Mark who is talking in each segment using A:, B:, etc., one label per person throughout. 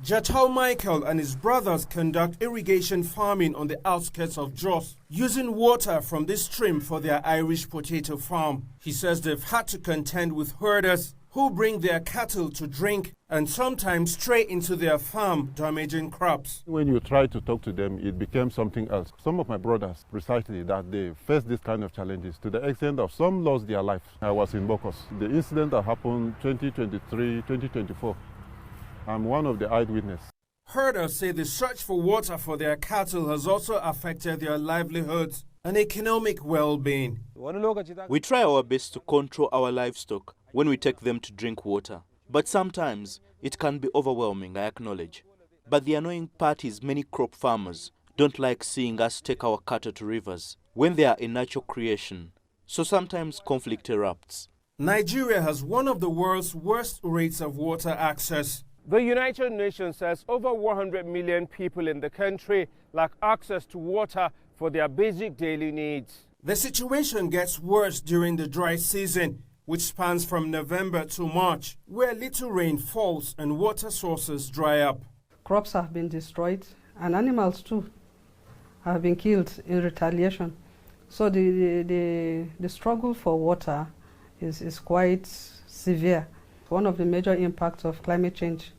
A: Jatau Michael and his brothers conduct irrigation farming on the outskirts of Jos, using water from this stream for their Irish potato farm. He says they've had to contend with herders who bring their cattle to drink and sometimes stray into their farm, damaging crops.
B: When you try to talk to them, it became something else. Some of my brothers, precisely that day, faced this kind of challenges to the extent of some lost their life. I was in Bokos. The incident that happened 2023, 2024. I'm one of the eyewitnesses.
A: Herders say the search for water for their cattle has also affected their livelihoods and economic well-being.
C: We try our best to control our livestock when we take them to drink water. But sometimes it can be overwhelming, I acknowledge. But the annoying part is many crop farmers don't like seeing us take our cattle to rivers when they are a natural creation. So sometimes conflict erupts.
A: Nigeria has one of the world's worst rates of water access. The United Nations says over 100 million people in the country lack access to water for their basic daily needs. The situation gets worse during the dry season, which spans from November to March, where little rain falls and water sources dry up.
D: Crops have been destroyed and animals too have been killed in retaliation. So the struggle for water is quite severe. One of the major impacts of climate change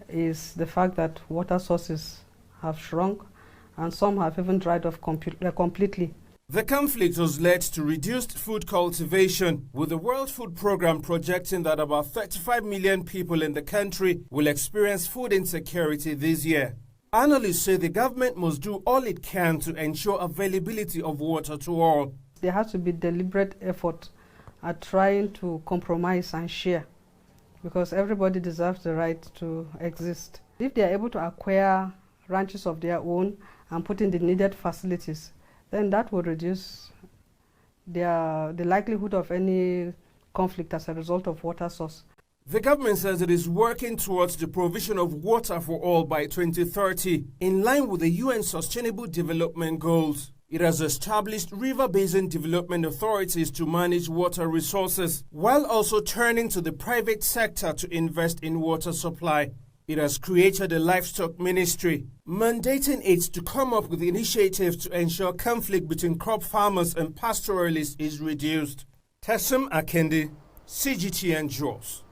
D: is the fact that water sources have shrunk and some have even dried off completely.
A: The conflict has led to reduced food cultivation, with the World Food Programme projecting that about 35 million people in the country will experience food insecurity this year. Analysts say the government must do all it can to ensure availability of water to all.
D: There has to be deliberate effort at trying to compromise and share, because everybody deserves the right to exist. If they are able to acquire ranches of their own and put in the needed facilities, then that will reduce the likelihood of any conflict as a result of water source.
A: The government says it is working towards the provision of water for all by 2030, in line with the UN Sustainable Development Goals. It has established river basin development authorities to manage water resources, while also turning to the private sector to invest in water supply. It has created a livestock ministry, mandating it to come up with initiatives to ensure conflict between crop farmers and pastoralists is reduced. Tessem Akende, CGTN Jos.